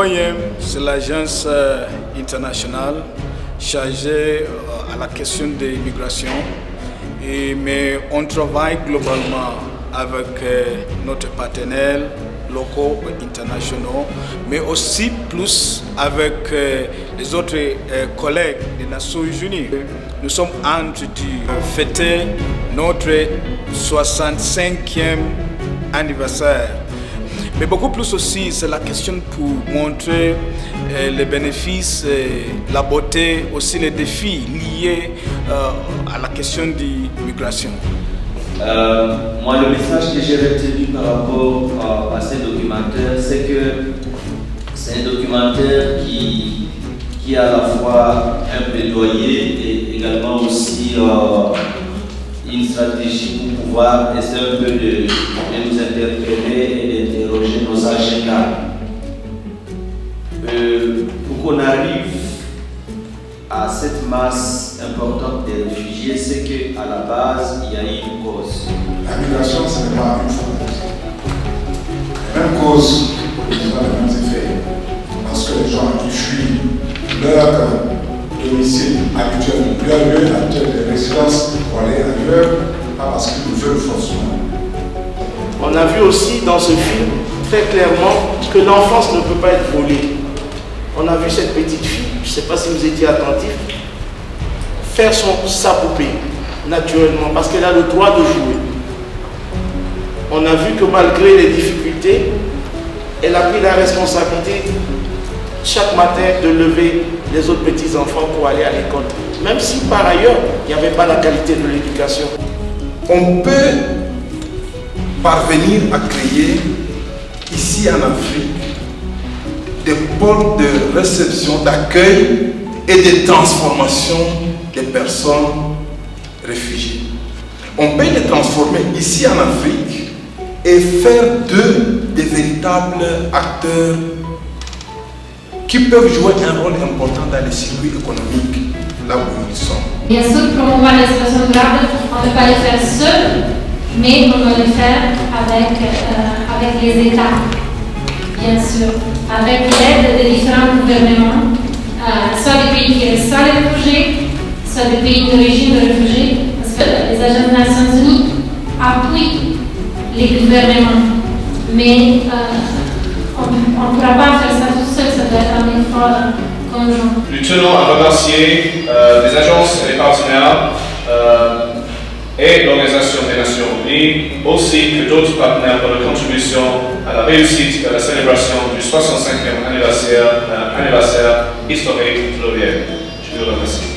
L'OIM, c'est l'agence internationale chargée à la question de l'immigration, mais on travaille globalement avec notre partenaires locaux et internationaux, mais aussi plus avec les autres collègues des Nations Unies. Nous sommes en train de fêter notre 65e anniversaire. Mais beaucoup plus aussi, c'est la question pour montrer les bénéfices, la beauté, aussi les défis liés à la question de l'immigration. Moi, le message que j'ai retenu par rapport à ce documentaire, c'est que c'est un documentaire qui a à la fois un plaidoyer et également aussi une stratégie pour pouvoir essayer un peu de nous interpeller et d'interroger nos agendas. Pour qu'on arrive à cette masse importante des réfugiés, c'est qu'à la base, il y a une cause. La migration, ce n'est pas une cause. La même cause, mais pas les mêmes effets. Parce que les gens qui fuient leur domicile habituel, leur lieu habituel de résidence pour aller ailleurs, pas parce qu'ils veulent forcément. On a vu aussi dans ce film très clairement que l'enfance ne peut pas être volée. On a vu cette petite fille, je ne sais pas si vous étiez attentifs, faire sa poupée naturellement parce qu'elle a le droit de jouer. On a vu que malgré les difficultés, elle a pris la responsabilité chaque matin de lever les autres petits-enfants pour aller à l'école. Même si par ailleurs, il n'y avait pas la qualité de l'éducation. On peut parvenir à créer ici en Afrique des pôles de réception, d'accueil et de transformation des personnes réfugiées. On peut les transformer ici en Afrique et faire d'eux des véritables acteurs qui peuvent jouer un rôle important dans les circuits économiques là où ils sont. Bien sûr, promouvoir les situations durables, on ne peut pas les faire seuls, mais on doit les faire avec les États, bien sûr, avec l'aide des différents gouvernements, soit des pays qui reçoivent les réfugiés, soit des pays d'origine de réfugiés, parce que les agences des Nations Unies appuient les gouvernements, mais on ne pourra pas faire ça tout seul, ça doit être un effort conjoint. Nous tenons à remercier les agences et les partenaires et l'Organisation des Nations Unies, ainsi que d'autres partenaires pour leur contribution à la réussite de la célébration du 65e anniversaire historique de l'OIM. Je vous remercie.